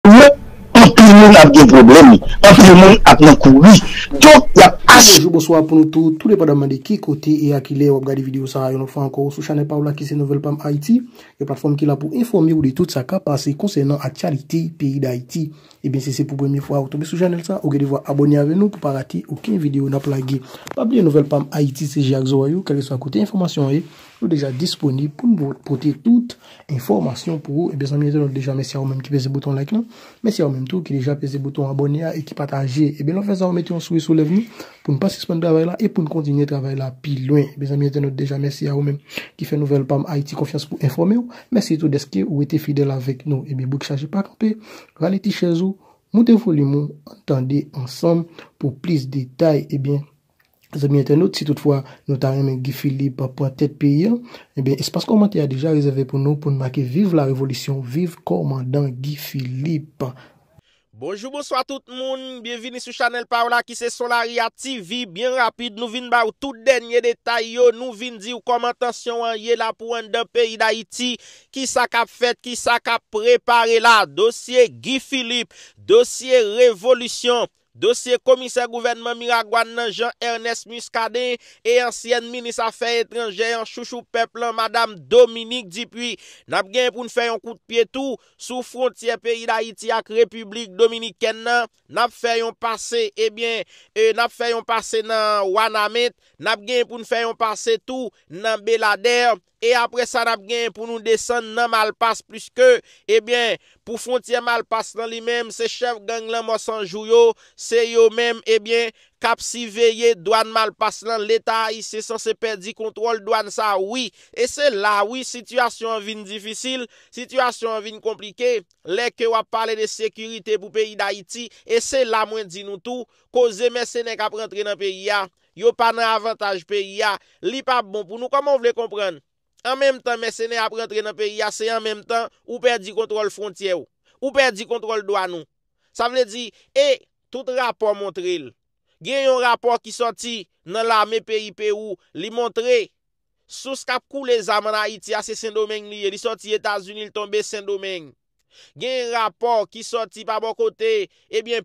En tout le monde a des problèmes, en tout le monde a des courir. Donc, il y a bonjour, bonsoir pour nous tous les padamans de qui côté et à qui les regarder vidéo ça, on fait encore sur channel Paola qui c'est Nouvelle Pam Haïti, une plateforme qui est là pour informer ou de tout ça qui passé concernant l'actualité pays d'Haïti. Et bien, si c'est pour la première fois, vous tombez sur channel ça, vous devez abonner avec nous pour ne pas rater aucune vidéo n'a plagué. Pas oublier Nouvelle Pam Haïti, c'est Jacques Zoyou, quel que soit côté information, nous déjà disponible pour nous porter toute information pour vous. Et bien, ça m'étonne déjà, merci à vous-même qui pèse le bouton like, non? Merci à vous-même tout qui déjà pèse le bouton abonner et qui partage. Et bien, on fait ça, on met un souhait sur nous pour ne pas suspendre le travail là et pour nous continuer le travail là plus loin. Mes amis internautes, déjà merci à vous-même qui fait Nouvelle Pam Haïti confiance pour informer. Merci à tous d'être ou été fidèles avec nous. Et bien, vous ne chargez pas camper, rallez chez vous, montez vos limons, entendez ensemble pour plus de détails. Et bien, les amis internautes, si toutefois nous avons Guy Philippe pour tête pays, eh bien, espace commentaire déjà réservé pour nous marquer vive la révolution, vive commandant Guy Philippe. Bonjour, bonsoir tout le monde, bienvenue sur Channel Paola qui c'est Solaria TV, bien rapide, nous venons ba tout dernier détail yo, nous venons dire comment tension en yé là pour un pays d'Haïti, qui ça qu'a fait, qui ça qu'a préparé là, dossier Guy Philippe, dossier révolution. Dossier commissaire gouvernement Miragouane Jean-Ernest Muscadet et ancienne ministre Affaires étrangères en chouchou peuple Madame Dominique Dupuis. N'a bien pour nous faire un coup de pied tout sous frontière pays d'Haïti avec République Dominicaine. N'a fait un passé n'a fait un passé dans Wanamet, n'a bien pour nous faire un passé tout dans Belader. Et après ça, n'a bien pour nous descendre dans Malpasse plus que, pour frontière Malpasse dans lui-même, c'est chef gang là, Mossanjou, c'est yo même, cap si veillé douane Malpasse dans l'État haïtien censé perdre contrôle douane ça, oui. Et c'est là, oui, situation en vie difficile, situation en vie compliquée, les que on parler de sécurité pour pays d'Haïti, et c'est là, moi, dit nous tout, cause mercenaires qui rentrer dans le pays, yo pas dans avantage pays, li pas bon pour nous, comment vous voulez comprendre? En même temps, mercenaires après entrer dans le pays, c'est en même temps ou perdre contrôle frontière ou perdre contrôle douane. Ça veut dire, et tout rapport montre, il y a un rapport qui sorti dans l'armée pays Pérou, li montre sous ce cap coule les armes en Haïti, c'est Saint-Domingue lié, il sorti États-Unis, il tombe Saint-Domingue. Il y a un rapport qui sorti par bon côté,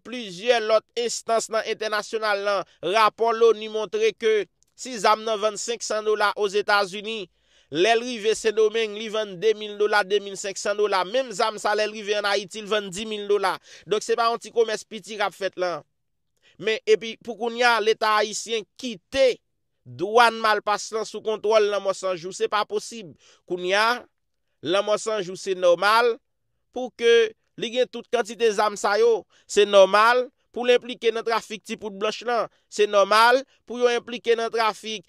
plusieurs autres instances internationales, rapport l'ONU montre que si les armes vendent $500 aux États-Unis, l'elrive Saint-Domingue, li vend $2,000, $2,500. Même zam ça l'elrive en Haïti, il vend $10,000. Donc c'est pas un petit commerce petit qu'a fait là. Mais et puis pour qu'on y a l'État haïtien quitté douane Malpasse sous contrôle la Mossanjou, c'est pas possible. Qu'on y a la Mossanjou c'est normal pour que li gen toute quantité zam sa yo, c'est normal. Pour l'impliquer dans le trafic type de blanche là, c'est normal. Pour yon impliquer dans le trafic,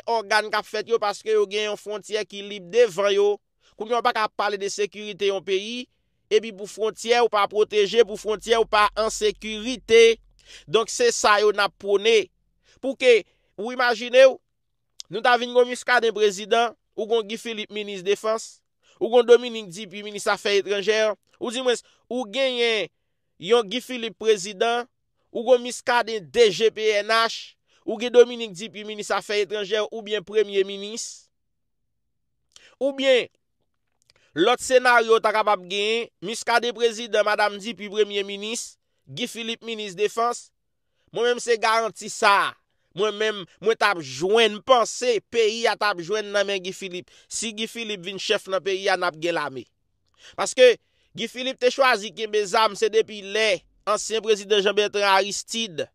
organe qu'a fait yo parce que yo gen une frontière qui libre devant yo. Qu'on yon pas qu'à parler de sécurité en pays, et puis pour frontière ou pas protéger, pour frontière ou pas en sécurité. Donc c'est ça yo n'a prôné. Pour que, vous imaginez, nous t'avons un Muscadet président, ou gon Guy Philippe ministre défense, ou gon Dominique Dupuis ministre affaires étrangères, ou dis-moi, ou gen yon Guy Philippe président, ou gon Muscadet DGPNH, ou gen Dominique Dupuis ministre affaires étrangères, ou bien premier ministre, ou bien l'autre scénario ta capable gagner, Muscadet président, Madame Dupuis premier ministre, Guy Philippe ministre défense. Moi-même c'est garanti ça. Moi-même, moi t'a joindre penser pays a t'a joindre dans main Guy Philippe. Si Guy Philippe vient chef dans pays a n'a pas l'armée. Parce que Guy Philippe te choisi que mes armes c'est depuis les ancien président Jean-Bertrand Aristide.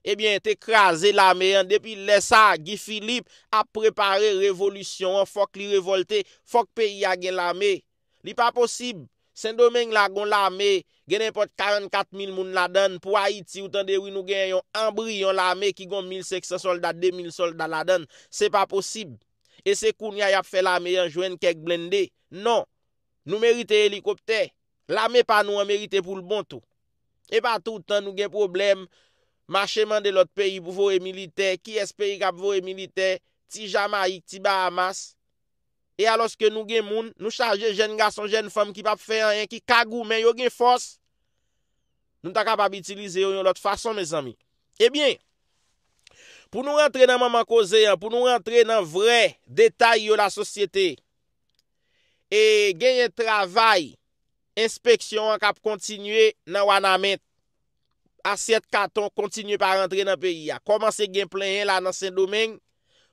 T'es écrasé l'armée depuis les ça Guy Philippe a préparé révolution, faut que li révolter, faut que pays a gain l'armée. Li pas possible. Saint-Domingue la gon l'armée, gen n'importe 44 000 moun la donne pour Haïti ou tande oui nous gen yon embryon l'armée qui gon 1,500 soldats, 2,000 soldats la donne, c'est pas possible. Et c'est kounya y a fait l'armée en joine quelques blindés. Non. Nous méritons hélicoptère. L'armée pas nous mérité pour le bon tout. Et pas tout le temps nous gen problème marché de l'autre pays pour voyer militaire, qui est pays qui voyer militaire, ti Jamaïque, ti Bahamas. Et alors que nous gen moun, nous charger jeunes garçons, jeunes femmes qui pas faire rien, qui kagou mais yo gen force. Nous ta capable utiliser yon l'autre façon mes amis. Pour nous rentrer dans maman cause, pour nous rentrer dans vrai détail de la société et gagner travail inspection an kap continue nan Wanamet. Assiette carton continue par rentrer dans pays a. Commence gen plein là dans Saint-Domingue.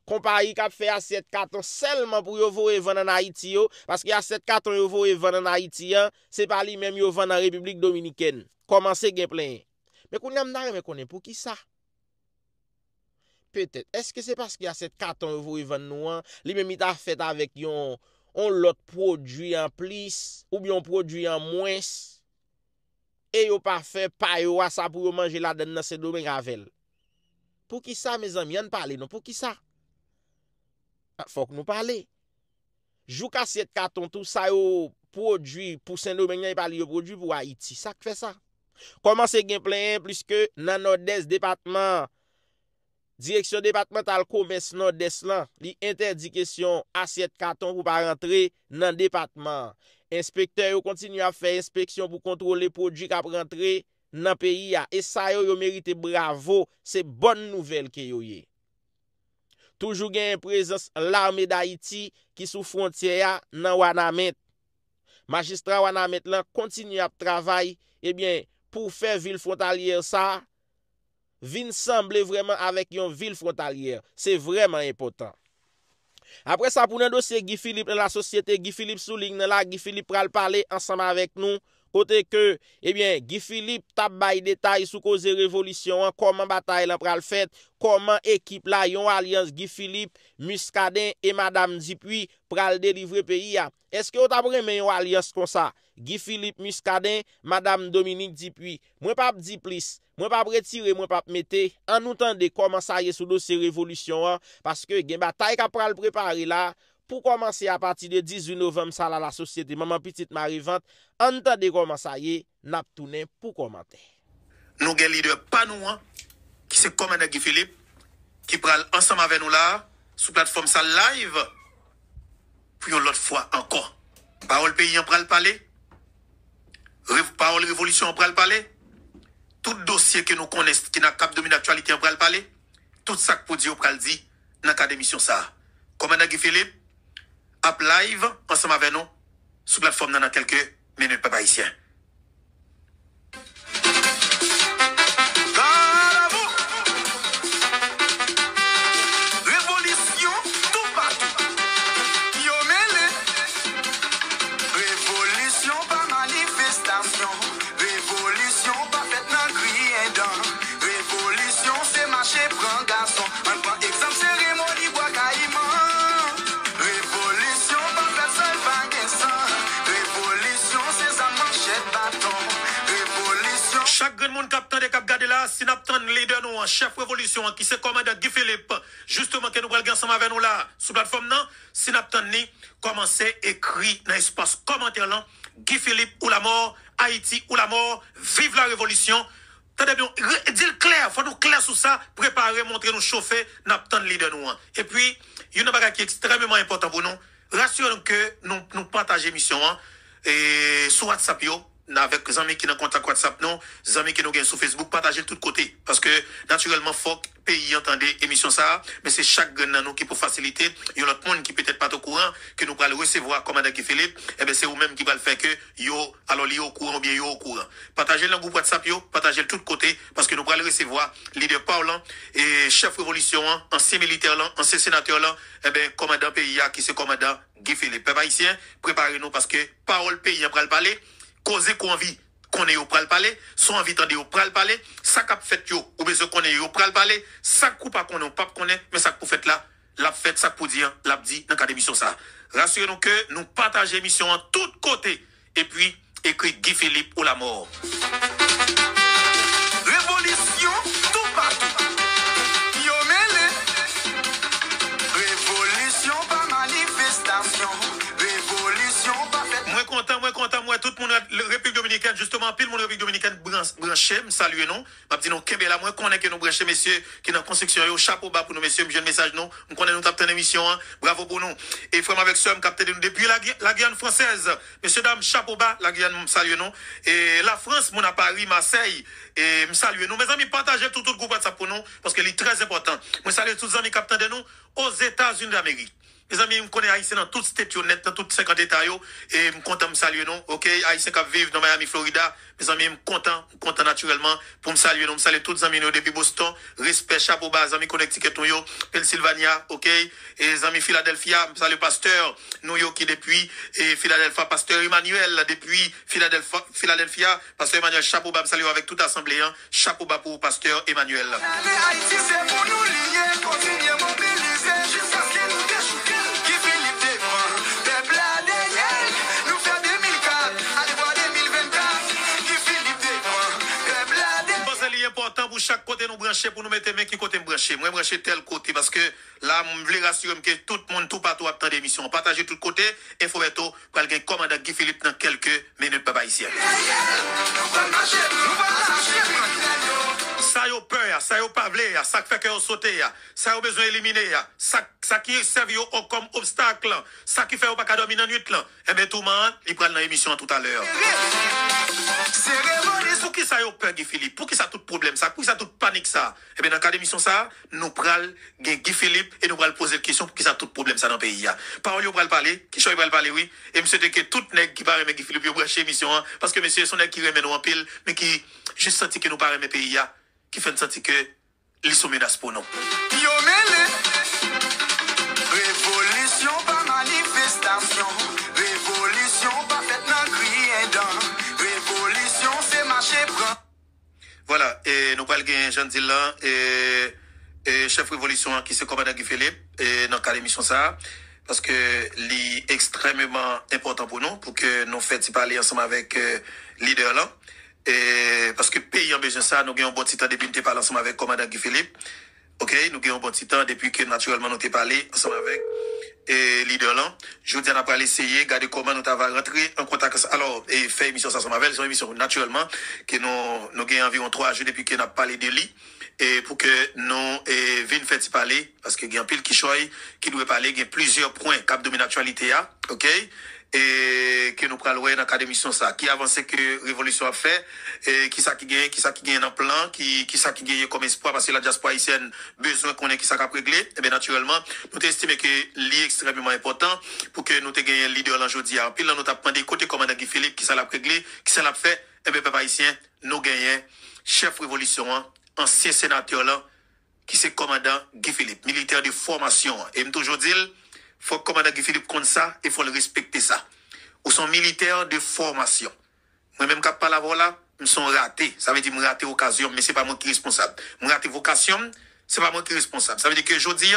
Compagnie kap fait assiette carton seulement pour yo voye vendre en Haïti yo parce que assiette carton yo voye vendre en Haïti c'est pas lui même yo vendre en République Dominicaine. Commence gen plein. Mais qu'on n'a pas connaît pour qui ça? Peut-être. Est-ce que c'est parce qu'il y a cette carton yo voye vendre nous lui même il t'a fait avec yon l'autre produit en plus ou bien un produit en moins et yo pas fait pa yo à ça pour yo manger la dedans dans ces domaines avec. Pour qui ça mes amis, on parler non pour qui ça? Faut que nous parler. Jou cassette carton tout ça yo produit pour Saint-Domingue il parle yo produit pour Haïti. Ça fait ça. Comment c'est gen plein plus que dans nord-est département direction départementale commerce nord-est là, li interdit question assiette carton pour pas rentrer dans département. Inspecteur yo continue à faire inspection pour contrôler produits qui rentrer dans pays et ça yo mérite bravo, c'est bonne nouvelle que yo yé. Toujours gen présence l'armée d'Haïti qui sous frontière dans Wanamet. Magistrat Wanamet là continue à travailler pour faire ville frontalière ça vin semble vraiment avec une ville frontalière. C'est vraiment important. Après ça pour un dossier Guy Philippe dans la société Guy Philippe souligne là Guy Philippe pral parler ensemble avec nous côté que Guy Philippe t'a bay détail sous cause révolution comment bataille là pral fait comment équipe là yon alliance Guy Philippe Muscadet et madame Dupuis pral délivrer pays a. Est-ce que vous t'a remen yon alliance comme ça Guy Philippe Muscadet madame Dominique Dupuis moi pas di plus moi pas retirer moi pas mettre en nous tande comment ça y est sous dossier révolution parce que gen bataille qu'a pral préparer là pour commencer à partir de 18 novembre ça là la société maman petite Marie-Vente entendez comment ça y est n'a tourner pour commenter. Nous gen leader pas nous qui c'est commandant Guy Philippe qui pral ensemble avec nous là sur plateforme ça live pour une autre fois encore. Parole pays en pral parler. Parole révolution en pral parler. Tout dossier que nous connaissons qui n'a cap dominer l'actualité en pral parler. Tout ça pour dire pral dit dans cadre d'émission ça. Commandant Guy Philippe App live ensemble avec nous sur plateforme dans quelques minutes papa haïtien. Révolution tout partout. Yo mêlé. Révolution pas manifestation. Révolution pas fête dans griendant. Révolution c'est marché prend garçon. On prend exemple cérémonie bois caïman. Chaque grand monde captant de cap garder là, si n'attend leader nous chef révolution qui c'est commandant Guy Philippe justement que nous pral ensemble avec nous là sur plateforme non, si n'attend ni commencer écrit dans espace commentaire là Guy Philippe ou la mort, Haïti ou la mort, vive la révolution. Tendez bien, dis clair, faut nous clair sur ça, préparer, montrer nous chauffer, n'attend leader nous. Et puis, il y a une bagage qui est extrêmement important pour nous. Rassurons que nous partageons l'émission et sur WhatsApp yo. Avec les amis qui ont contact WhatsApp, non, les amis qui nous gagnent sur Facebook, partagez de tous côtés. Parce que, naturellement, faut que le pays entende émission ça, mais c'est chaque grand nous qui peut faciliter. Il y a l'autre monde qui peut-être pas au courant, que nous allons recevoir commandant Guy Philippe, et bien c'est vous-même qui va le faire que, yo, alors li au courant, ou bien yo au courant. Partagez le groupe WhatsApp, yo, partagez de tous côtés, parce que nous allons recevoir leader parlant, et chef révolution, ancien militaire là, ancien sénateur là, et bien, commandant pays qui c'est commandant Guy Philippe. Peuple haïtien, préparez-nous parce que, parole pays, après le parler, causer qu'on vit qu'on est au pral parler son envie tande au pral parler ça cap fait yo ou besoin qu'on est au pral parler ça coup pas qu'on pas connaît mais ça pour fait là la fête ça pour dire l'a dit dans cadre émission ça rassurez-nous que nous partageons émission en tous côtés et puis écrit Guy Philippe ou la mort révolution tout partout yo mêlé révolution pas manifestation révolution pas fait moi content moi tout le monde République Dominicaine justement pile mon République Dominicaine branché me saluer non m'a dit non kembe là moi connais que nous brancher messieurs qui dans construction yo chapeau bas pour nous messieurs jeune message non on connaît nous tapé émission bravo pour nous et frère avec sœur me capté nous depuis la Guyane française messieurs dames chapeau bas la Guyane me saluer non et la France mon à Paris Marseille et me saluer nous mes amis partagez tout le groupe WhatsApp pour nous parce que c'est très important moi saluer tous les amis capté de nous aux États-Unis d'Amérique Mes amis, je connais Haïtien dans toute state, net, dans toutes 50 États, et je suis content de me saluer, non? Ok, Haïtien qui vivent dans Miami, Florida. Mes amis, je suis content naturellement pour me saluer, non? Je salue tous les amis depuis Boston. Respect, chapeau bas, amis Connecticut, Pennsylvania, ok? Et les amis Philadelphia, je salue pasteur, New York qui depuis, et Philadelphia, pasteur Emmanuel depuis Philadelphia, pasteur Emmanuel, chapeau bas, je salue avec toute assemblée, hein? Chapeau bas pour pasteur Emmanuel. Haïti, c'est pour nous lier, continuer à mobiliser jusqu'à ce que nous déchouquons. Qui Philippe défend, peuple ADN, nous fait 2004, allez voir 2024. Qui Philippe défend, peuple ADN. C'est important pour chaque côté nous brancher, pour nous mettre main qui côté me brancher. Moi, brancher tel côté parce que là, je voulais rassurer que tout le monde, tout partout, attend d'émission. Partagez tout côté, info beto, pour le commandant Guy Philippe dans quelques minutes, papa ici. Ça y a peur, ça y a pas voulu, ça fait que sauter, ça y a besoin d'éliminer, ça qui servi comme obstacle, ça qui fait au pas qu'à dormir dans la nuit, et bien tout le monde, il prend dans l'émission tout à l'heure. Pour qui ça y a peur, Guy Philippe? Pour qui ça tout problème, ça? Pour qui ça tout panique, ça? Et bien dans le cas d'émission, ça, nous prenons Guy Philippe et nous allons poser la question pour qui ça tout problème, ça dans le pays. Parole, nous allons parler, qui choisit parler, oui. Et monsieur dit que tout nèg qui parle Guy Philippe, il branché l'émission, parce que monsieur, son nèg qui remet nous en pile, mais qui juste senti que nous parlons le pays, qui fait sentir que les sont menaces pour nous. Yo mêlé, révolution par manifestation, révolution pas faite dans crier dans, révolution c'est marcher prend. Voilà, et nous parlons de Jean Dylan et chef révolution qui se commande Guy Philippe et dans le émission ça parce que c'est extrêmement important pour nous pour que nous fassions parler ensemble avec leader là. Et parce que le pays a besoin de ça, nous avons un bon petit temps depuis que nous parlons ensemble avec le commandant Guy Philippe. Ok, nous avons un bon petit temps depuis que naturellement nous avons parlé ensemble avec le leader là. Je vous dis, on a pas essayé, regarder comment nous avons rentré en contact. Alors, et fait émission ça ensemble avec, c'est une émission naturellement que nous avons environ 3 jours depuis que nous avons parlé de lui. Et pour que nous viennent faire parler, parce que il y a un pile qui doit parler, il y a plusieurs points qui dominent l'actualité, ok? Et que nous prenons dans le d'émission ça qui avance que révolution a fait et qui ça qui gagne dans plan qui ça qui gagne comme espoir parce que la diaspora haïtienne besoin qu'on ait qui ça qu'a réglé et bien naturellement nous estimons que c'est extrêmement important pour que nous te gagner leader aujourd'hui en pile là nous t'a demandé côté commandant Guy Philippe qui ça l'a réglé qui ça l'a fait et bien peuple haïtien nous gagnons chef révolution ancien sénateur là qui c'est commandant Guy Philippe militaire de formation et me toujours dire faut que le commandant Guy Philippe compte ça et il faut le respecter ça. Ou sont militaires de formation. Moi-même, quand je parle là, je suis raté. Ça veut dire que je raté occasion, mais ce n'est pas moi qui suis responsable. Je raté vocation, ce n'est pas moi qui suis responsable. Ça veut dire que je dis,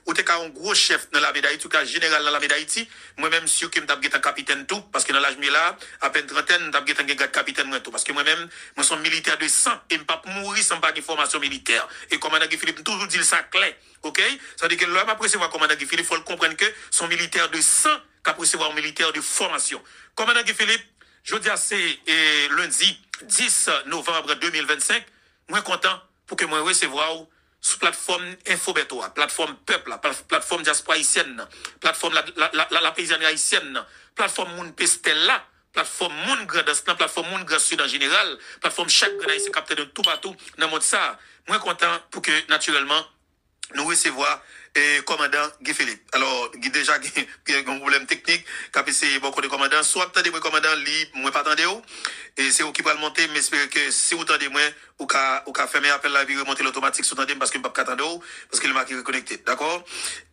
ou tu es un gros chef dans la d'Haïti, ou tu es général dans la d'Haïti, moi-même, sûr que je suis un capitaine tout, parce que dans l'âge là, à peine trentaine, je suis un capitaine tout. Parce que moi-même, je suis militaire de sang, et je ne peux pas mourir sans pas de formation militaire. Et commandant Guy Philippe, toujours dit ça clair. Ok? Ça veut dire que l'homme après recevoir commandant Guy Philippe, il faut le comprendre que son militaire de sang qu'après recevoir un militaire de formation. Commandant Guy Philippe, je dis c'est lundi 10 novembre 2025, moi content pour que moi recevoir sur plateforme Infobeto, plateforme peuple, plateforme diaspora haïtienne, plateforme la paysanne haïtienne, plateforme Moun Pestel là, plateforme Moun Grand plateforme Moun Grand Sud en général, plateforme chaque grand haïtien capté de tout partout dans le monde ça. Moi content pour que naturellement nous recevoir commandant Guy Philippe. Alors, déjà, il y a un problème technique, quand c'est beaucoup de commandants, soit attendez moi commandant libre, moi pas attendez où, et c'est vous qui va le monter, mais j'espère que si vous attendez moi, ou qu'à fermer appel la vie, remonter l'automatique, si vous attendez, parce que je ne peux pas attendre parce que le marqué reconnecté, d'accord?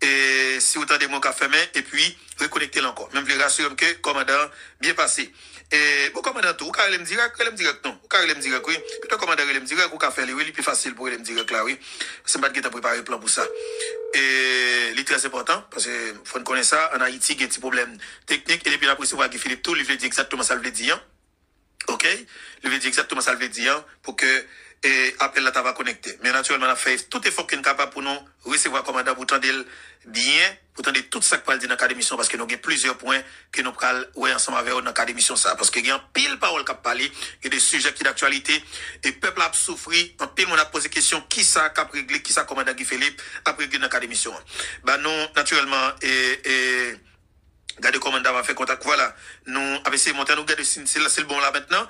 Et si vous attendez moi, qu'à fermer, et puis, reconnecter encore. Même les rassurer que commandant, bien passé. Et, bon, commandant tout, ou car il me direct, non, ou car il me direct, oui. Puis, le commandant, il me direct, ou car faire oui, plus facile pour il me direct là, oui. C'est pas de qui préparé le plan pour ça. Et, c'est très important, parce que, faut connaître ça, en Haïti, il y a un petit problème technique, et depuis la recevoir Guy Philippe tout, il veut dire exactement ça, il veut dire, ok? Il veut dire exactement ça, il veut dire, pour que, et appel là, tu vas connecter. Mais naturellement, on a fait tout effort qu'on est capable pour nous recevoir commandant pour tendre bien, pour tendre tout ça que nous dit dans la émission, parce que nous avons plusieurs points que nous prenons ensemble avec nous dans la émission ça. Parce qu'il y a un pile parole qui a parlé, il y a des sujets qui d'actualité, et le peuple a souffri, un pile on a posé question, qui ça a réglé, qui ça commandant Guy Philippe a réglé dans la émission. Bah, nous, naturellement, regardez commandant va faire contact, voilà, nous avons essayé de monter, nous regardons si c'est le bon là maintenant.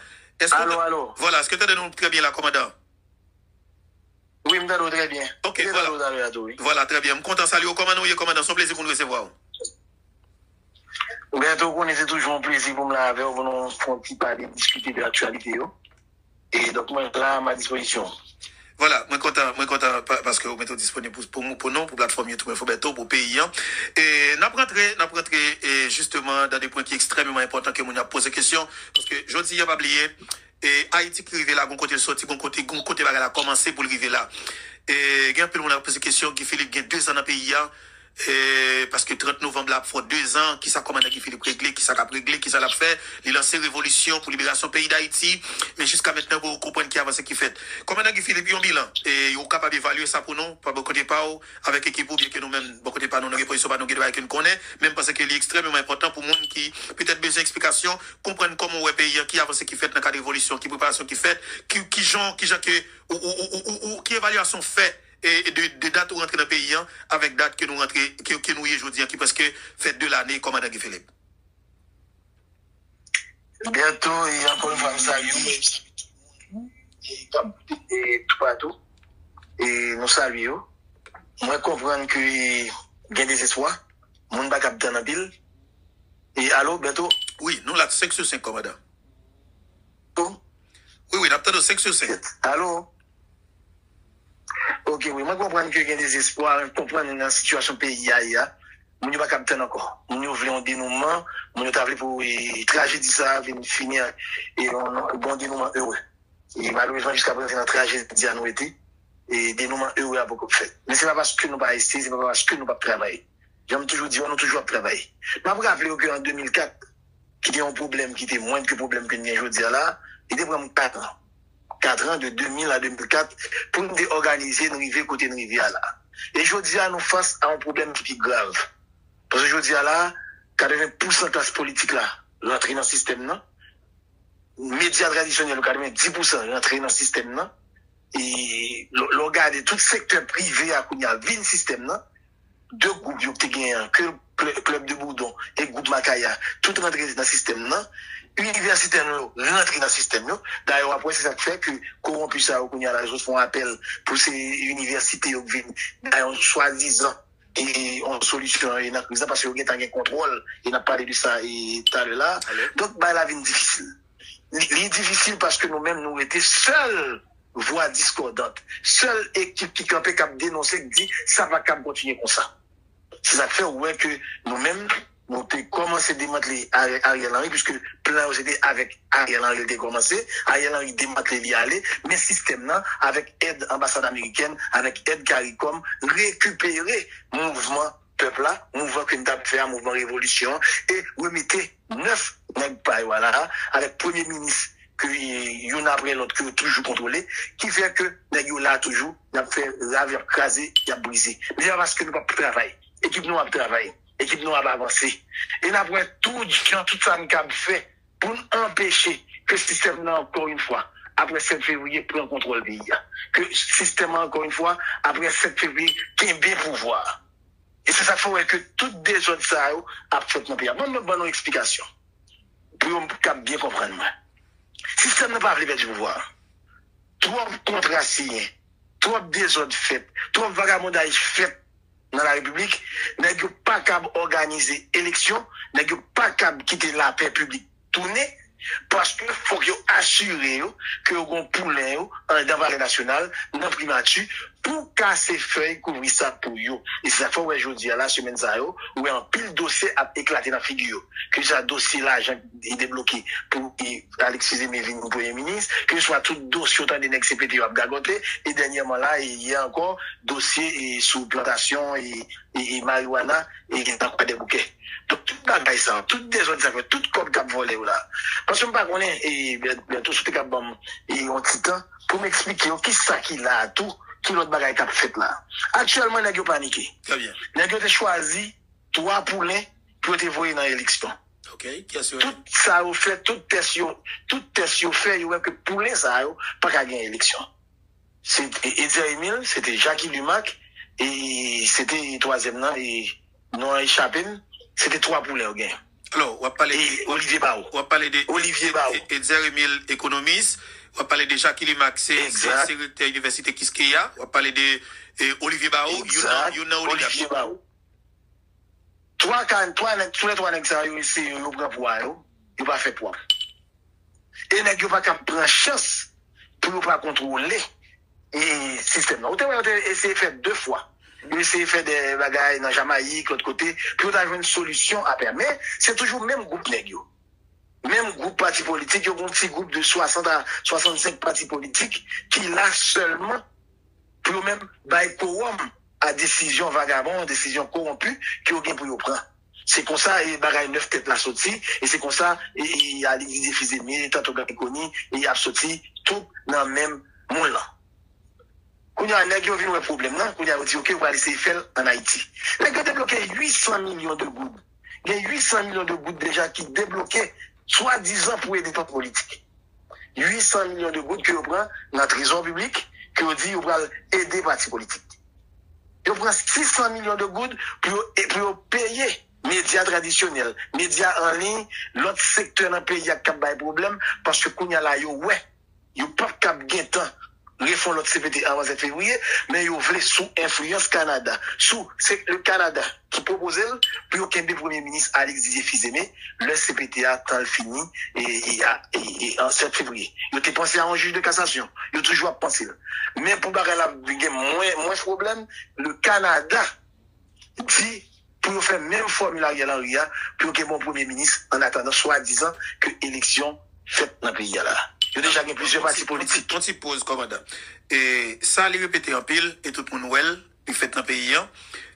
Allô. Voilà, est-ce que tu as nous très bien là, commandant? Oui, je très bien. Ok, voilà. Voilà, très bien. Je suis content de saluer au commandant. Oui, commandant, c'est un plaisir pour nous recevoir. Bientôt, on est toujours un plaisir pour me laver, on va un petit parler, discuter de l'actualité. Et donc, moi, là, à ma disposition. Voilà, moi content parce que vous mettez disponible pour nous, pour la plateforme YouTube Infobeto, pour pays. Et n'a rentré justement dans des points qui sont extrêmement importants que nous avons posé question. Parce que je dis, il n'y a pas oublié, et Haïti qui arrive là, bon côté sorti, bon côté là, a commencé pour arriver là. Et il y a un peu de monde a posé question, Guy Philippe, il y a 2 ans dans le pays. Parce que 30 novembre, là, pour 2 ans, qui ça commande Guy Philippe réglé, qui ça a réglé, qui ça l'a fait, il a lancé révolution pour libération pays d'Haïti, mais jusqu'à maintenant, vous comprenez qui avance qui fait. Commandant Guy Philippe, il y a un bilan, et il est capable d'évaluer ça pour nous, pas beaucoup de pas, avec l'équipe, bien que nous-mêmes, beaucoup de pas, nous, position pas nous, que nous connaissons, même parce que c'est extrêmement important pour monde qui, peut-être besoin d'explication, comprendre comment le pays, qui avance qui fait dans le cas d'évolution, qui préparation qui fait, qui évaluation fait, et de date où rentrer dans le pays, avec date que nous rentrons, que nous y aujourd'hui, qui presque fait 2 l'année, commandant Guy Philippe. Bientôt, il y a encore une fois, salut. Et tout partout. Et nous saluons. Moi, comprendre que il y a des espoirs. Mon bac a dans la ville. Et allô, bientôt? Oui, nous, là, 5 sur 5, commandant. Oh? Oui, nous avons 5 sur 5. Allô? Ok, oui, moi, comprendre que il y a des espoirs, comprendre la situation pays, nous n'avons pas capté encore. Nous voulons un dénouement, nous avons pour tragédie ça, finir, et un bon dénouement heureux. Et malheureusement, jusqu'à présent, notre tragédie a nous été, et dénouement heureux a beaucoup fait. Mais ce n'est pas parce que nous n'avons pas essayé, ce n'est pas parce que nous n'avons pas travaillé. J'aime toujours dire, on a toujours travaillé. Je me rappelle qu'en 2004, qui était un problème, qui était moins que problème que nous avons aujourd'hui là, il était vraiment 4 ans. 4 ans, de 2000 à 2004, pour nous organiser, nous arriver côté de rivière là. Et je dis à nous face à un problème qui est grave. Parce que je dis à là, 80% de classe politique là, rentré dans le système là. Médias traditionnels, 90% rentré dans le système là. Et le regarder tout secteur privé à Kounia, 20 système là. 2 groupes qui ont gagné, que le Club de Boudon et le groupe Makaya, tout rentré dans le système là. Université nous rentre dans le système. D'ailleurs, après, c'est ça qui fait que corrompu ça, on a les autres font appel pour ces universités qui viennent, d'ailleurs, soi-disant, et en solution, parce qu'il y a un contrôle, il n'a pas parlé de ça et tout à l'heure. Donc, la vie est difficile. Il est difficile parce que nous-mêmes, nous étions seuls voix discordantes, seule équipe qui campait, qui a dénoncé, qui dit, ça va continuer comme ça. C'est ça qui fait, ouais, que nous-mêmes, nous avons commencé à démanteler Ariel Henry, puisque le plan c'était avec Ariel Henry qui a commencé. Ariel Henry démantelé l'y aller, mais le système là, avec aide ambassade américaine, avec aide CARICOM, récupérer mouvement peuple là, mouvement que nous avons fait, mouvement révolution, et remettre 9 nègres voilà, avec premier ministre que y'en après l'autre que toujours contrôlé, qui fait que nous là toujours, nous avons fait laver, craser, il a brisé. Mais c'est parce que nous n'avons pas travaillé. Équipe nous a travaillé. Équipe nous a avancé. Et après tout ça nous a fait pour empêcher que le système là, encore une fois, après 7 février, prenne contrôle du pays. Que le système encore une fois, après 7 février, qu'il bien pouvoir. Et c'est ça qu'il faut que toutes des autres ça a fait dans le pays. Bon, bonne explication. Pour bien comprendre. Le système n'a pas arrivé du pouvoir. Trop contrats signés, trop désordre fait, trop vagabondage fait dans la République, n'est pas capable d'organiser élection, n'est pas capable de quitter la paix publique tournée, parce que faut que assurer que vous poulin dans le Palais national, dans le primature, pour casser feuilles, couvrir ça pour vous. Et c'est ça que je dis à la semaine, où un pile dossier a éclaté dans la figure. Que ce dossier là, est débloqué pour Alexis Mévin, le Premier ministre, que ce soit tout dossier autant des CPT à gagoté, et dernièrement là, il y a encore dossier sous plantation et marijuana, et il y a encore des bouquets. Donc, tout bagaille ça, toutes des autres affaires, tout comme cap volé là. Parce que je ne sais pas qu'on est, et bientôt, c'était cap bon, et on titan, pour m'expliquer, qui ça qui là, tout, qui l'autre bagaille cap fait là. Actuellement, n'a pas paniqué. Très bien. N'a pas choisi 3 poulets pour te voyer dans l'élection. Ok, qui a assuré? Tout ça, vous fait, tout test, fait, vous que poulet ça, pas qu'à gagner l'élection. C'était Eddie Emile, c'était Jackie Lumac, et c'était troisième nom, et Noah Chapin. C'était 3 poulets au gain. Alors, on va parler de Olivier Bao. On va parler de Olivier Bao. Edzer Emile, économiste. On va parler de Jacques Limac, c'est secrétaire université Kiskeya. On va parler de Olivier Bao. Olivier Bao. tous les trois nègres ça ici yo prend pouvoir yo pas fait pouvoir. Et nèg yo pas prendre chance pour pas contrôler et système là. On a essayé de faire 2 fois. On essayé de faire des bagailles dans Jamaïque l'autre côté puis on a une solution à faire. Mais c'est toujours même groupe nèg yo. Même groupe parti politique, il y a un petit groupe de 60 à 65 partis politiques qui là seulement pour même bail quorum à décision vagabond, décision corrompue qui ont pour prendre. C'est comme ça et bagaille 9 têtes la sorti et c'est comme ça et il y a les Fizemi, tantôt Gakoni et il y a sorti tout dans même monde là. Quand il y a un nèg qui vient un problème là, quand il y a dit OK, on va laisser faire en Haïti. Nèg a débloqué 800 millions de gouttes. Il y a 800 millions de gouttes déjà qui débloquaient soi-disant pour aider ton politique. 800 millions de gouttes que vous prenez dans la trésor publique, que vous dit que vous allez aider les partis politiques. Vous prenez 600 millions de gouttes pour payer les médias traditionnels, médias en ligne, l'autre secteur dans le pays a des problèmes parce que quand il y a là, vous n'avez pas de temps. Ils font l'autre CPT avant 7 février, mais ils veulent sous influence Canada. C'est le Canada qui propose pour qu'il y ait le Premier ministre Alex Didier Fizemé, le CPT a tant fini et en 7 février. Ils ont pensé à un juge de cassation. Ils ont toujours pensé. Mais pour barrer la moins problème, le Canada dit pour faire même formulaire en RIA, pour qu'il y ait bon Premier ministre en attendant soi-disant que l'élection faite dans le pays là. Il y a déjà plusieurs partis politiques. On s'y pose, commandant. Et ça, les répéter en pile, et tout le monde well, il fait dans le pays,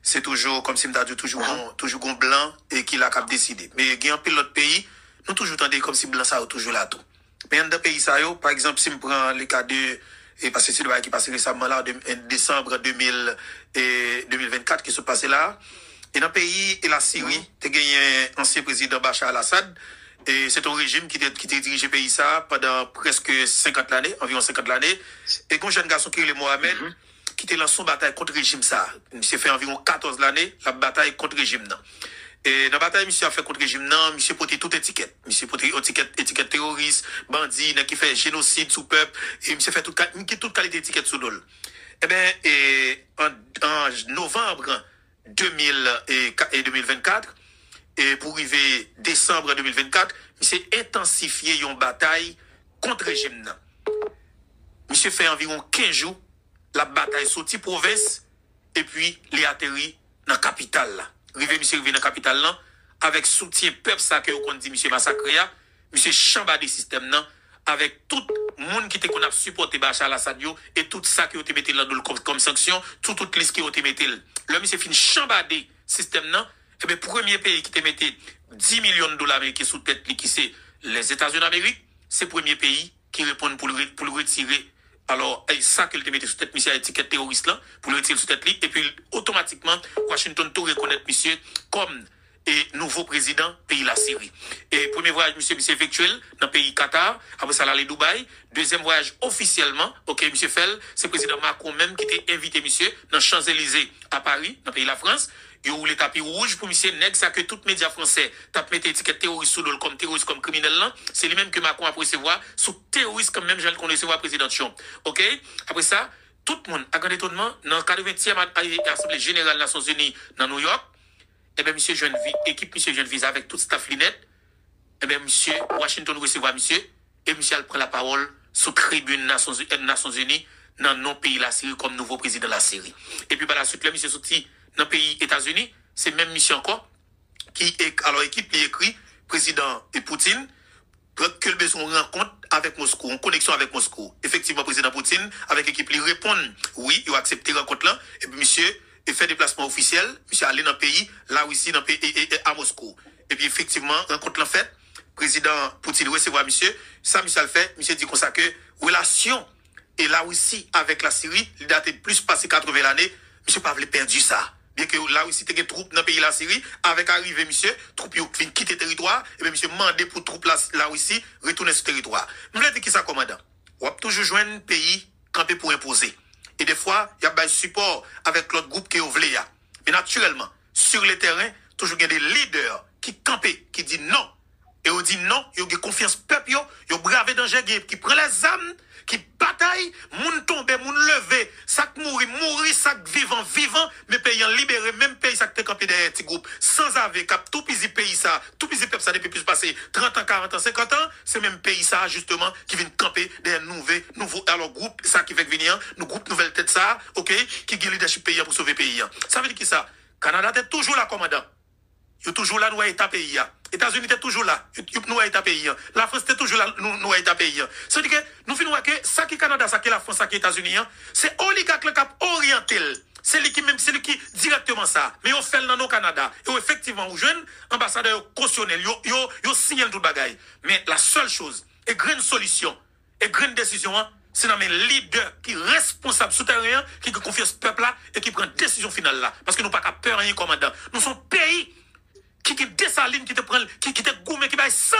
c'est toujours, comme si m'ta dit, toujours un blanc, et qui l'a cap décidé. Mais il y a un pile l'autre pays, nous toujours tendez comme si blanc ça a toujours là tout. Mais dans le pays ça, par exemple, si je prends le cas de, et parce que c'est le bail qui passe récemment là, en décembre 2024, qui se passait là, et dans le pays, et la Syrie, tu as gagné un ancien président Bachar al-Assad, et c'est un régime qui dirige le pays ça pendant presque 50 années, environ 50 années. Et quand un jeune garçon qui est le Mohamed, qui était lancé une bataille contre le régime ça. Il s'est fait environ 14 années, la bataille contre le régime. Et dans la bataille, monsieur a fait contre le régime, monsieur a porté toute étiquette. Monsieur a porté étiquette terroriste, bandit, qui fait génocide sous peuple, et monsieur a fait toute qualité d'étiquette sous l'ol. Eh bien, en novembre 2024, et pour arriver décembre 2024, monsieur intensifié une bataille contre le régime. Monsieur fait environ 15 jours, la bataille sortie province, et puis les atterrit dans la capitale. Monsieur arrivé dans la capitale là, avec soutien peuple ça que on dit monsieur massacré, monsieur chambardé système là, avec tout le monde qui était qu'on a supporté Bachar al-Assad et tout ça qui ont été mis là comme sanction, toute liste qui ont été mis. Le monsieur fin chambardé système là. Eh bien, premier pays qui te mettait 10 millions de dollars américains sous tête, qui c'est les États-Unis d'Amérique, c'est le premier pays qui répond pour le retirer. Alors, ça que te mettait sous tête, monsieur, étiquette terroriste là, pour le retirer sous tête, et puis automatiquement, Washington tout reconnaît monsieur comme nouveau président pays la Syrie. Et premier voyage, monsieur effectuel dans le pays Qatar, après ça, aller Dubaï. Deuxième voyage officiellement, ok, monsieur Fell, c'est le président Macron même qui était invité, monsieur, dans Champs-Élysées à Paris, dans le pays la France. Il y a eu les tapis rouges pour monsieur nèg ça que tout média français t'a mis étiquette terroriste sous comme terroriste comme criminel là, c'est lui même que Macron a recevoir sous terroriste comme même Jean qu'on recevoir président Trump. OK? Après ça, tout le monde a grand étonnement dans le 80e Assemblée générale des Nations Unies dans New York. Eh bien monsieur équipe monsieur Jeune Visa avec toute staff linette. Eh bien monsieur Washington recevoir monsieur et monsieur prend la parole sous tribune Nations Unies dans non pays la Syrie comme nouveau président de la Syrie. Et puis par la suite là monsieur sorti dans le pays États-Unis, c'est même mission encore qui est alors équipe qui écrit président et Poutine que le besoin rencontre avec Moscou, en connexion avec Moscou. Effectivement, président Poutine avec l'équipe lui répond oui, il a accepté rencontre là et puis monsieur il fait déplacement officiel, monsieur aller dans le pays là aussi dans le pays à Moscou. Et puis effectivement, rencontre en fait, président Poutine recevoir monsieur, ça monsieur le fait, monsieur dit comme ça que relation et là aussi avec la Syrie, il date de plus passé 80 années, monsieur pas voulu perdre ça. Bien que là aussi, tu as des troupes dans le pays de la Syrie, avec arrivée, monsieur, troupes qui quittent le territoire, et bien, monsieur, mandé pour troupes là aussi, retourner sur le territoire. Je voulais dire qui ça, commandant? On va toujours joindre un pays campé pour imposer. Et des fois, il y a un support avec l'autre groupe qui est au VLEA. Mais naturellement, sur le terrain, toujours il y a des leaders qui campent, qui disent non. Et on dit non, il y a confiance peuple, il y a bravé danger, qui prend les armes, qui bataille, moun tombe, moun levé, ça mourir, ça vivant, mais payant libéré, même pays ça te campé derrière petits groupes sans avec cap tout petit pays ça, tout petit peuple ça depuis plus passé 30 ans, 40 ans, 50 ans, c'est même pays ça justement qui vient camper des nouveaux alors groupe ça qui fait venir nous groupe nouvelle tête ça, OK, qui gagne leadership pays pour sauver pays. Ça veut dire qui ça? Canada est toujours là commandant. Yo toujours là nous à état pays. États-Unis est toujours là, nous à état pays. La France est toujours là nous à état pays. Ça veut dire que nous finissons que ça qui Canada, ça qui la France, ça qui États-Unis, c'est oligarque le cap orienté. C'est lui qui directement ça. Mais on fait dans nos Canada. Et effectivement, aux jeunes ambassadeurs cautionnels, yo signent tout bagaille. Mais la seule chose, et grande solution, et grande décision, c'est dans mes leaders qui responsable souterrain, qui confie ce peuple là, et qui prend décision finale là. Parce que nous pas qu'à peur rien commandant. Nous sommes pays qui dessaline, qui te gourmet, qui va sans.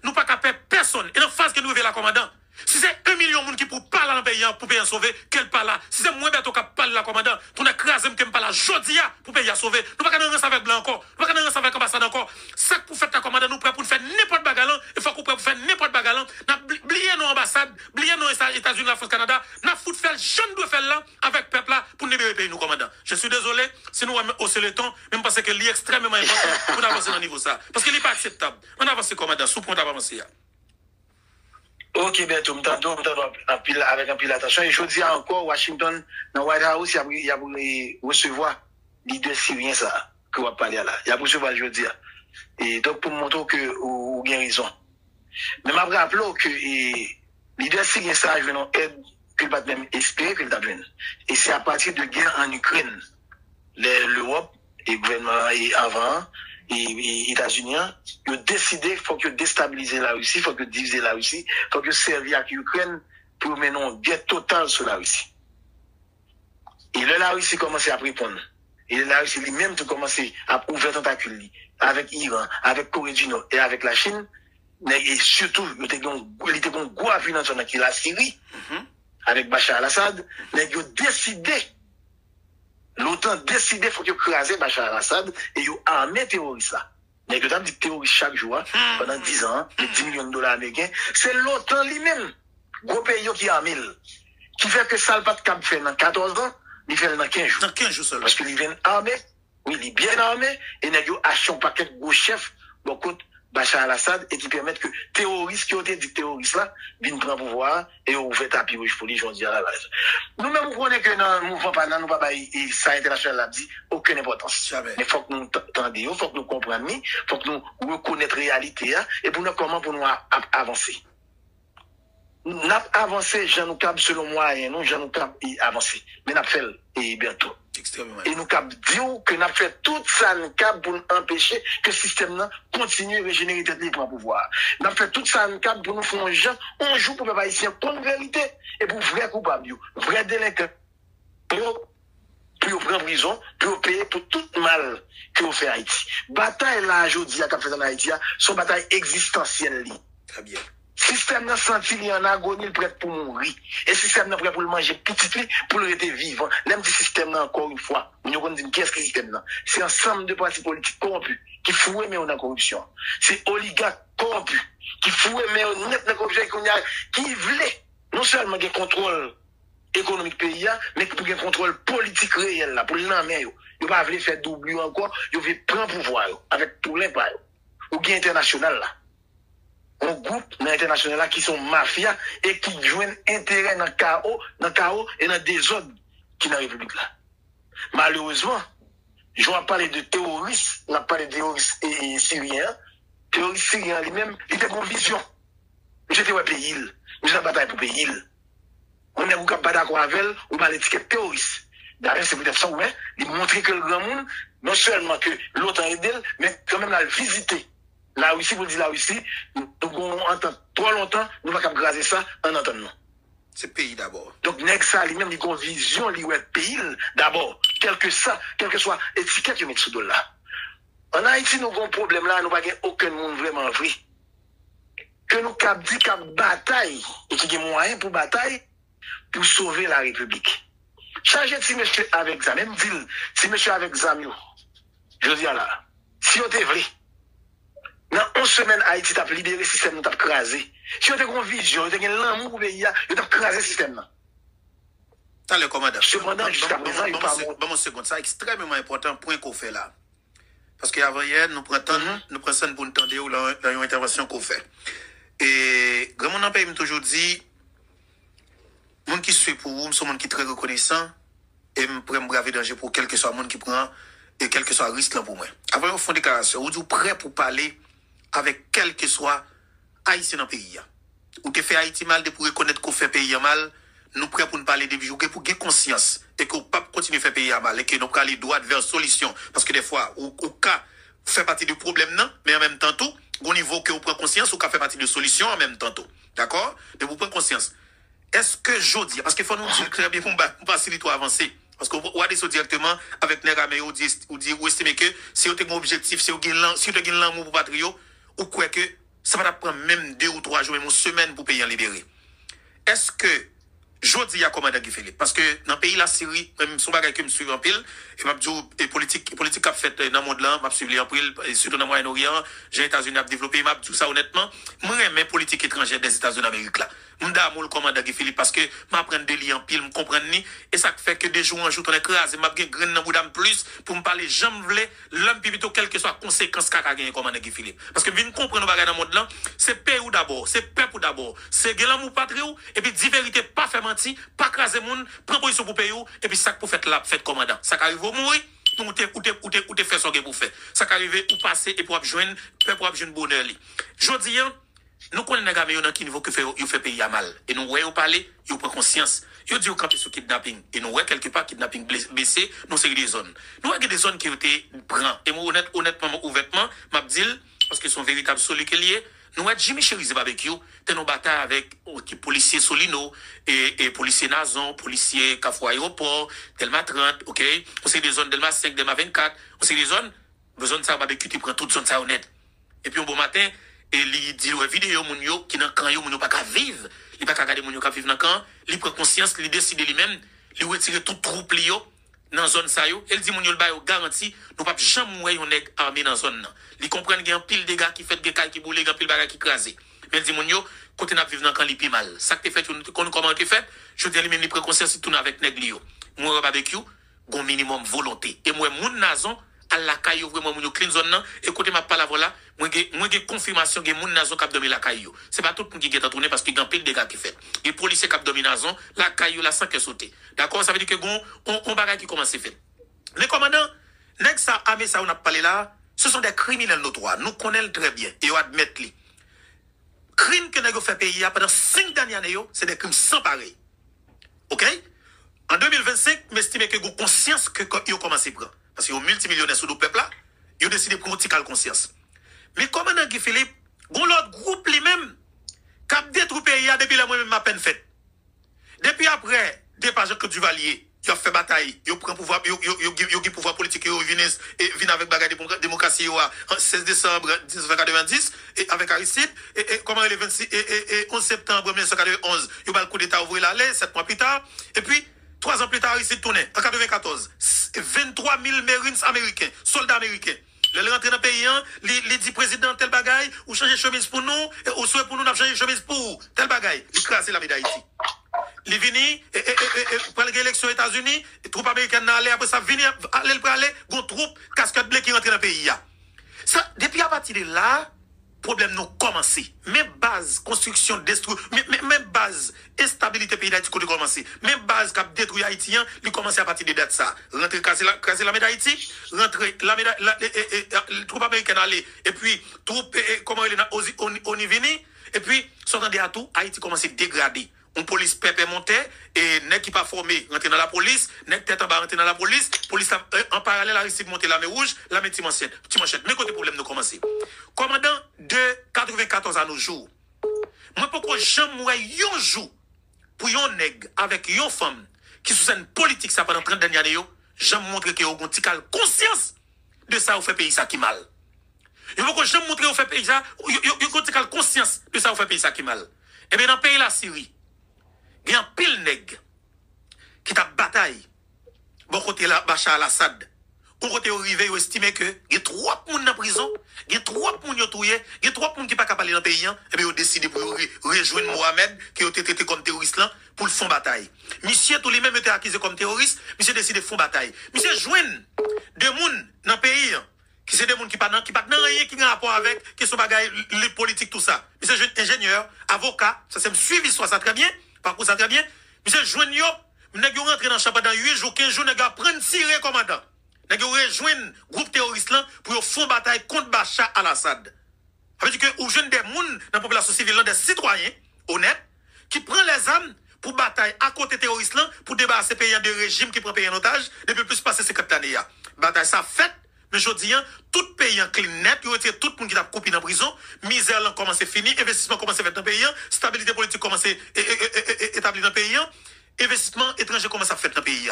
Nous pas qu'à peur personne. Et dans phase que nous vivons la commandant. Si c'est 1 million de monde qui pour parler en pays pour payer sauver, quel pas là. Si c'est moins bientôt qui parle la commandant, pour nous craser qui pas là jodia pour payer sauver. Nous pas qu'à nous avec blanc encore. Nous pas qu'à nous avec ambassade encore. Ça pour faire ta commandant nous prêt pour faire n'importe bagalan, il faut qu'on prêt pour faire n'importe bagalan. N'a oublié nos ambassades, oublié nos États-Unis, la France, Canada, n'a foutu faire jeune doit faire là avec peuple là pour libérer le pays nous commandant. Je suis désolé, si nous hausser le temps, même parce que c'est extrêmement important pour avancer dans le niveau ça parce que n'est pas acceptable. On avance commandant, sous point d'avancer. Ok, bientôt, avec un pile d'attention. Et je dis encore, Washington, dans White House, il y a pour recevoir leader syrien, ça, que vous parlez là. Il y a pour recevoir, je dis. Et donc, pour montrer que vous avez raison. Mais je me rappelle que leader syrien, ça, je vais en aide, que pas même espérer que le tablin. Et c'est à partir de guerre en Ukraine, l'Europe, et le gouvernement, et avant, et États-Unis, ils ont décidé qu'il faut que déstabiliser la Russie, il faut que diviser la Russie, il faut que servir à l'Ukraine pour mener une guerre totale sur la Russie. Et là, la Russie commence à répondre. Et la Russie lui-même a commencé à ouvrir tentacules avec l'Iran, avec Corée du Nord et avec la Chine. Et surtout, il y a un gros appui dans la Syrie, avec Bachar al-Assad. Mais ils ont décidé, l'OTAN décidé qu'il faut écraser Bachar al-Assad et ils ont armé terroristes là. Mais que dit terroristes chaque jour, pendant 10 ans, les 10 millions de dollars américains, c'est l'OTAN lui-même, gros pays qui a armé, qui fait que ça n'a pas de cap fait dans 14 ans, il fait dans 15 jours. Dans 15 jours seulement. Parce qu'il vient armé, oui, il est bien armé, et il a acheté un paquet de gros chefs, beaucoup Bachar al-Assad, et qui permettent que terroristes qui ont été dit terroristes là, viennent prendre pouvoir, et on fait tapis rouge pour les gens dire à la base. Nous-mêmes, nous connaissons que dans le mouvement pendant nous, papa, et ça international l'a dit, aucune importance. Mais il faut que nous entendions, il faut que nous comprenions, il faut que nous reconnaissions la réalité, et pour nous, comment pour nous avancer. Nous avons avancé, j'en nous cap selon moi, et nous, j'en nous cap avancer. Mais nous avons fait, et bientôt. Et nous cap dire que nous avons fait tout ça, nous cap pour empêcher que le système continue à régénérer tête libre pour pouvoir. Nous avons fait tout ça, nous cap pour nous faire un jour pour les haïtiens pour une vérité, et pour vrai coupable, vrai délinquant. Pour prendre prison, pour payer pour tout mal que vous faites Haïti. Bataille là, aujourd'hui, à fait en Haïti, sont bataille existentielle. Très bien. Système n'a senti en agonie, prêt pour mourir. Et système n'a prêt pour le manger petit pour le rester vivant. Même si système n'a encore une fois, nous avons dit qu'est-ce que le système n'a? C'est un ensemble de partis politiques corrompus qui fouent mais on a corruption. C'est oligarques corrompus qui fouent mais on a corruption qui voulaient non seulement un contrôle économique pays, mais pour un contrôle politique réel là, pour l'enlever. Ils ne pas voulu faire double encore, ils veulent prendre pouvoir avec tout l'impact. Ou bien international là. Un groupe international là qui sont mafia et qui joignent intérêt dans le chaos et dans le désordre qui est dans la République là. Malheureusement, je vais parler de terroristes, on a parlé de terroristes syriens. Terroristes syriens lui-même, il était en vision. J'étais au pays, nous avons bataille pour pays. On n'est pas d'accord avec elle, on va l'étiquette terroriste. D'ailleurs, c'est peut-être ça, ouais, il montre que le grand monde, non seulement que l'autre a aidé, mais quand même la visiter. La Russie, vous dites la Russie, nous entend trop longtemps, nous ne pouvons pas graser ça en entendant. C'est pays d'abord. Donc, ça, lui-même, il a une vision, il a pays d'abord. Quel que soit l'étiquette que met sous là. En Haïti, nous avons un problème là, nous n'avons aucun monde vraiment vrai. Que nous avons dit qu'il y a une bataille, et qu'il y a des moyens pour bataille, pour sauver la République. Chargez si monsieur avec ça, même dit, si monsieur avec Zamio, je dis là, si on était vrai, dans 11 semaines, Haïti t'a libéré le système, nous t'a crasé. Si on était une vision, on était l'amour pour le pays, on t'a crasé le système. T'as le commandant. Cependant, jusqu'à présent, il parle. Bon, seconde, ça extrêmement important, point qu'on fait là. parce qu'avant hier, nous prenons ça pour nous tendre dans une intervention qu'on fait. Et, grand monde en pays, m'a toujours dit, monde qui suit pour vous, c'est monde qui est très reconnaissant, et me prend braver danger pour quel que soit le monde qui prend, et quel que soit le risque là pour moi. Avant, on fait une déclaration, vous êtes prêt pour parler avec quel que soit Haïtien dans le pays. Ou te fait Haïti mal, de pour reconnaître qu'on fait pays mal, nous prêts pour nous parler des jours, pour gagner conscience, et qu'on ne peut pas continuer à faire pays mal, et que nous prenons les droits vers solution. Parce que des fois, au cas, fait partie du problème, non, mais en même temps, tout, au niveau que vous prenez conscience, ou qu'à fait partie de solution en même temps, tout. D'accord? De vous prendre conscience. Est-ce que je dis, parce qu'il faut nous dire très bien pour passer les trois avancer. Parce qu'on va dire directement avec Negame, ou estimer que si vous avez un objectif, si vous avez un l'amour pour patrio, ou quoi que ça va prendre même 2 ou 3 jours, même une semaine pour payer en libérer. Est-ce que je dis à commandant Guy Philippe? Parce que dans le pays, la Syrie, même son bagage que je suis en pile, et politique a fait dans le monde là, je suis en pile, surtout dans le Moyen-Orient, j'ai les États-Unis à développer, tout ça honnêtement, moi j'aime politique étrangère des États-Unis d'Amérique là. Je suis le commandant Guy Philippe parce que je apprends des liens en pile, je comprends ni, et ça fait que des jours en jour, on écrase, je suis grain dans le plus pour me parler, j'aime voulais, l'homme plutôt quelle que soit la conséquence qu'a gagné commandant Guy Philippe. Parce que je comprends le bagage dans le monde là, c'est paix ou d'abord, c'est peuple d'abord, c'est l'amour patriote, et puis dit vérité, pas faire mentir, pas craser moun, prendre position pour payer et puis ça pour faire la fête commandant. Ça arrive au mourir, ou te faire ce que pour faire. Ça arrive ou passer et pour joindre bonheur li. Jodi nous connaissons les gars qui niveau que fait pays à mal et nous voyons parler, ils prend conscience. Ils dit au camp sur kidnapping et nous voyons quelque part kidnapping baissé, nous c'est des zones. Nous voyons des zones qui ont été prend et moi honnêtement ouvertement m'a dit parce que sont véritables solides liés. Nous avons Jimmy Cherise Barbecue, nous bataille avec les policiers Solino, et policiers Nazon, policiers Kafou Aéroport, Delma 30, ok? On sait des zones Delma 5, Delma 24, on sait des zones, besoin de ça, barbecue, tu prends toutes zones ça honnête. Et puis un bon matin, et il dit, ouais, vidéo, mounio, qui dans le camp, mounio pas qu'à vivre, il pas qu'à garder mounio qui vivre dans le camp, il prend conscience, il décide lui-même, il retire tout troupe lio, dans la zone ça yo, elle dit mounio le bail garantie, nous pas jamais mourir un nèg armé dans la zone là. Ils comprennent qu'il y a un pile de gars qui fait des cailles qui boule, un pile bagage qui crasé. Mais elle dit mounio, côté n'a vivre dans camp li pi mal. Ça que fait comment te fait, je dis lui-même il prend conscience tourne avec nèg li yo. Moi barbecue, gon minimum volonté. Et moi moun nazon à la caille vraiment mounio clean zone là, et côté m'a pas la voilà, moi j'ai confirmation que moun nazon cap dormi la caille. C'est pas tout le monde qui est tourné parce qu'il y a un pile de gars qui fait. Et policier cap dormi nazon, la caille la sans que sauter. D'accord, ça veut dire que on bagage qui commence à faire. Les commandants, nèg ça armé ça on a parlé là, ce sont des criminels notoires. Nous connaissons très bien et on admet les crimes que nèg fait pays pendant 5 dernières années, c'est des crimes sans pareil. OK? En 2025, m'estime que vous conscience que vous commencez à prendre parce que vous multimillionnaires sur le peuple là, vous décidez de prendre une conscience. Mais commandant Guy Philippe, gon l'autre groupe lui-même cap détruit pays depuis la moi-même ma peine faite. Depuis après départ que Duvalier il a fait bataille, il prend pouvoir, il pouvoir politique, il vient avec bagarre de démocratie en 16 décembre 1990 et avec Aristide et comment le 26 et 11 septembre 1991, il a le coup d'état ouvrir l'allée 7 mois plus tard et puis 3 ans plus tard Aristide tournait en 94 23 000 Marines américains, soldats américains. Le rentré dans le pays, les 10 présidents tel bagaille ou changer chemise pour nous ou soit pour nous n'a changer chemise pour tel bagaille, il crase la médaille d'Haïti. Il vini pour l'élection aux États-Unis, troupes américaines n'allaient après ça venir aller pour aller, gon troupe casquette bleu qui rentre dans le pays. Ça depuis à partir de là, problème nous commencé. Même base construction destruction, même base instabilité pays d'Haïti côté commencé. Même base qui a détruit Haïtien, il commence à partir de date ça. Rentrer casser la médaille d'Haïti, rentrer la médaille troupe américaine aller et puis troupe comment il est on y vini et puis sortant de tout, Haïti commence à dégrader. On police pépé montait et n'est qui pas formé rentrer dans la police, n'est tête en bas rentrer dans la police en parallèle Aristide monter la main rouge, la main manchette. Mais côté problème nous commencer. Commandant de 94 à nos jours. Moi pourquoi jamais moi un jour pour un nèg avec une femme qui sous une politique ça pendant 30 dernières années, jamais montrer que on gontical conscience de ça au fait pays ça qui mal. Il faut que jamais montrer au fait pays ça, yo gontical conscience de ça au fait pays ça qui mal. Et bien dans le pays la Syrie il y a un pile nèg qui t'a bataille. Bon côté là, Bachar al-Assad. Bon côté arrivé, il estime que il y a 3 personnes en prison, il y a 3 personnes qui tué, il y a 3 personnes qui pas capable dans le pays, et bien ils ont décidé pour rejoindre Mohamed, qui a été traité comme terroriste là, pour le fond bataille. Monsieur tous les mêmes étaient accusés comme terroriste, monsieur décidé de fond bataille. Monsieur joindre deux personnes dans le pays qui c'est des gens qui pas rien qui a rapport avec question bagaille les politiques tout ça. Monsieur ingénieur, avocat, ça c'est me suivi soit ça très bien, parcours ça très bien. Monsieur joindre yo, nèg yo rentre dans champ pendant 8 jours, 15 jours nèg a prendre tirer commandant. Nèg yo rejoindre groupe terroriste là pour faire bataille contre Bachar al-Assad. Ça veut dire que ou jeune des gens dans la population civile des citoyens honnêtes qui prennent les armes pour bataille à côté terroriste là pour débarrasser pays de régime qui prend pays en otage depuis plus passer 50 années. Bataille ça fait. Mais je dis, tout pays en clean net, il retire tout le monde qui a coupé dans la prison, misère là commence à finir, investissement commence à faire dans le pays, stabilité politique commence à établir dans le pays, investissement étranger commence à faire dans le pays.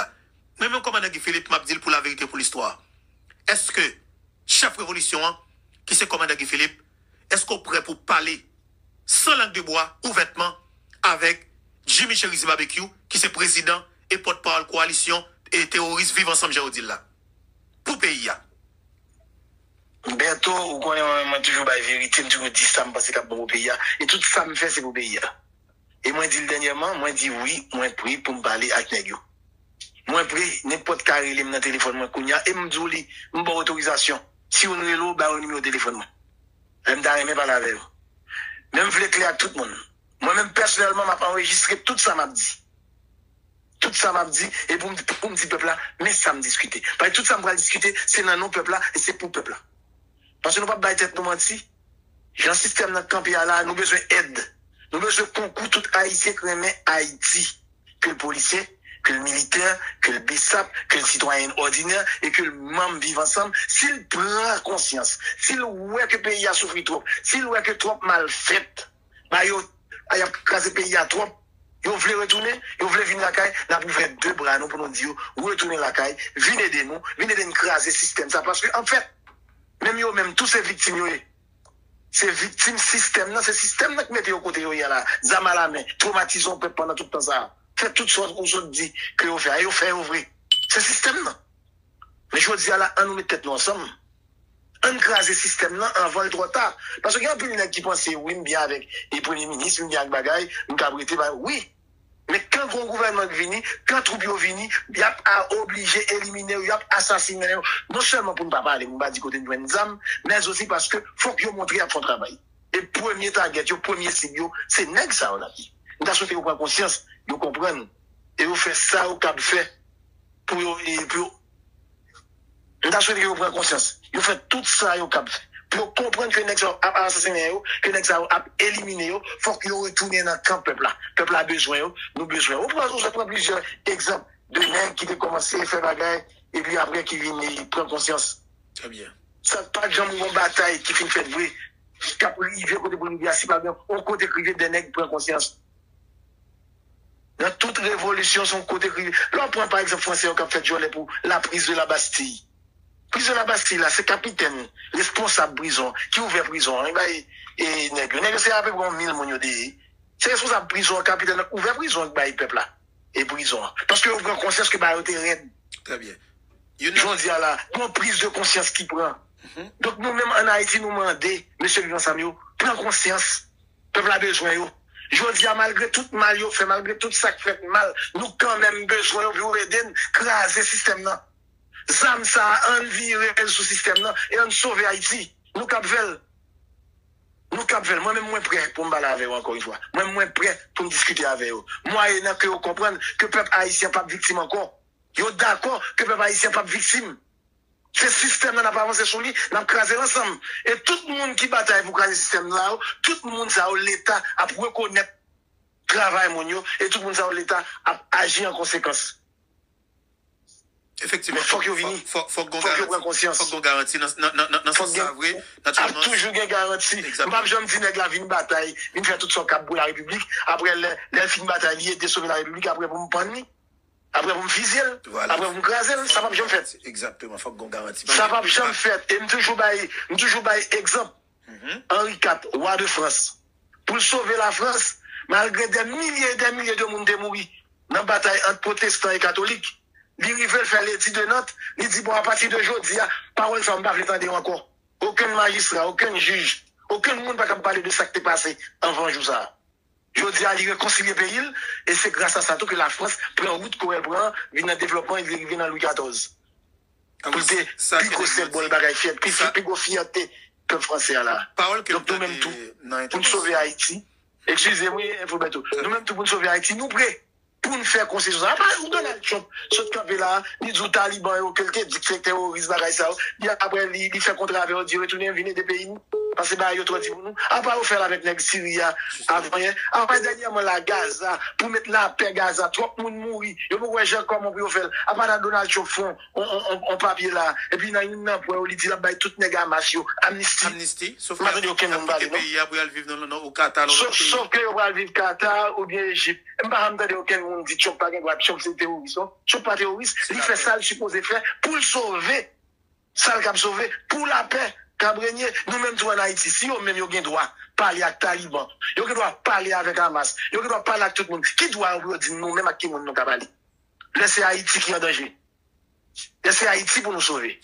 Mais même comme Guy Philippe m'a dit pour la vérité, pour l'histoire, est-ce que chef révolution, qui c'est commandant Guy Philippe, est-ce qu'on est prêt pour parler sans langue de bois, ouvertement, avec Jimmy Cherizi Barbecue, qui c'est président et porte-parole coalition et terroriste vivant ensemble, j'ai dit là, pour pays. Bientôt, ou qu'on est toujours la vérité, toujours dit ça, me passe qu'à bon pays. Et tout ça me fait, c'est pour pays. Et moi, dit dernièrement, moi, dit oui, moi, pris pour me parler avec Negio. Moi, pris, n'importe quel élément dans le téléphone, moi, kounya, et me dit, me bonne autorisation. Si on est là, bah, on numéro de téléphone. Je me dis, pas la veille. Même, je voulais clair à tout le monde. Moi-même, personnellement, m'a enregistré tout ça, m'a dit. Tout ça m'a dit, et pour me dire, peuple là, mais ça me discuter. Parce que tout ça me discuter, c'est dans nos peuples là, et c'est pour le peuple là. Parce que nous ne pouvons pas tête nous mentir. J'ai un système dans le camp là, nous avons besoin d'aide. Nous avons besoin de concours tout haïtien qui remet Haïti. Que le policier, que le militaire, que le BISAP, que le citoyen ordinaire et que le membre vivent ensemble. S'il prend conscience, s'il voit que le pays a souffert trop, s'il voit que trop mal fait, bah, il a crasé le pays à trop. Ils veulent retourner, ils veulent venir à la caille, nous avons fait 2 bras nous pour nous dire, retourner à la caille, venez de nous, venez de nous craser le système. Ça parce que, en fait, même tous ces victimes, ces victimes système, c'est système qui met au côté, là, zam à la main, traumatisons peuple pendant tout le temps ça. Fait toutes sortes qu'on se dit que vous faites, et vous faites ouvrir. C'est système, là. Mais je dis là, on nous met tête nous ensemble. On crase le système là, on va le trop tard. Parce qu'il y a plus de gens qui pensent, oui, bien avec les premiers ministres, bien avec bagaille, nous cabrité, oui. Mais quand le gouvernement vient, quand le troupe vient, il y a obligé d'éliminer, il y a assassiner, non seulement pour ne pas parler, on va dire côté de nous, mais aussi parce que faut qu'ils montrent à fond travail. Et premier target, le premier cible, c'est nèg ça, on a dit. Nous avons souhaité vous prendre conscience, vous comprendre. Et vous faites ça au cap fait. Pour nous avons souhaité vous prendre conscience. Vous faites tout ça au cap fait. Pour comprendre que les gens a assassiné, que les gens a éliminé, il faut qu'ils retournent dans le camp peuple là. Le peuple a besoin, nous besoin. On prend plusieurs exemples de gens qui ont commencé à faire bagaille et puis après qui viennent prendre conscience. Très bien. Ça pas de gens qui ont une bataille qui finit fait vrai. Cap rivière côté Bolivie, si pas bien, on côté rivière des nègres prend conscience. Dans toute révolution, son côté rivière. Là, on prend par exemple français qui a fait jouer pour la prise de la Bastille. Prise de la Bastille, là, c'est capitaine, responsable prison, qui ouvre prison. Et nègre, c'est à peu près 1000 millions de. C'est responsable prison, capitaine, ouvre prison, peuple là. Et prison. Parce que vous prenez conscience que bah, vous êtes très bien. Je dis là, une prise de conscience qui prend. Donc nous-mêmes en Haïti, nous demandons, M. Vivant Samio, prends conscience. Le peuple a besoin. Je dis, malgré tout mal, malgré tout ça qui fait mal, nous quand même besoin de aider, craser le système là. Zam ça, on vire sous système là, et on sauve Haïti. Nous capvel. Moi-même, moins prêt pour me parler avec vous encore une fois. Moi-même, moins prêt pour me discuter avec vous. Moi, il y a que vous comprendre que le peuple haïtien n'est pas victime encore. Vous êtes d'accord que le peuple haïtien n'est pas victime. Ce système n'a pas avancé sur lui, n'a pas crasé l'ensemble. Et tout le monde qui bataille pour craser le système là, tout le monde ça, l'État a pour reconnaître le travail, et tout le monde ça, l'État a agi en conséquence. Effectivement, faut que vous preniez conscience. Faut qu'on garantit dans ce vrai, naturellement. Toujours une garantie. Moi, je me dis, nèg la vie une bataille, il fait tout son cap pour la République. Après, les films bataille, il est sauver la République, après, pour me prendre, après, pour me fusiller, après, pour me craser, ça va jamais faire. Exactement, faut qu'on garantit. Ça va jamais faire. Et je toujours bailler exemple. Henri IV, roi de France. Pour sauver la France, malgré des milliers et des milliers de monde morts dans la bataille entre protestants et catholiques, il veut faire l'étude de notes, il dit, bon, à partir de aujourd'hui, parole, ça ne va pas l'entendre encore. Aucun magistrat, aucun juge, aucun monde ne va pas parler de ça qui est passé avant ça. Je dis à lui réconcilier le pays, et c'est grâce à ça que la France prend route qu'on prend, vient dans le développement et vient dans Louis XIV. Pour te plus gros symbole bagay fier, plus gros fierté que français là. Parole que donc nous même tout pour nous sauver Haïti. Excusez-moi, Infobeto. Nous même tout pour nous sauver Haïti, nous prêts pour nous faire concession. Après, Donald Trump, ce campé là, il dit Taliban ou quelqu'un dit que terroriste bagay ça. Après il fait contre avec on dit retourner venir des pays nous. Parce que bah yo trop dit pour nous. Après on fait avec nèg Syria avant après dernièrement la Gaza pour mettre la paix Gaza, trop monde mourir. Yo pour voir gens comment pour faire. Après Donald Trump font on papier là et puis dans une point on dit là bail tout nèg Hamas yo amnistie. Sauf que aucun pays a pour vivre au Qatar. Sauf que on va vivre Qatar ou bien Égypte. Pas entendre aucun monde dit Trump pas droit, Trump c'est terroriste. Trump pas terroriste, il fait ça il supposé faire pour le sauver. Ça le cap sauver pour la paix. Cabrenier, nous-mêmes, en Haïti, si nous-mêmes, nous avons droit parler avec Taliban, nous avons droit parler avec Hamas, nous avons droit parler avec tout le monde. Qui doit dire nous-mêmes à qui nous avons parler? Laissez Haïti qui est en danger. Laissez Haïti pour nous sauver.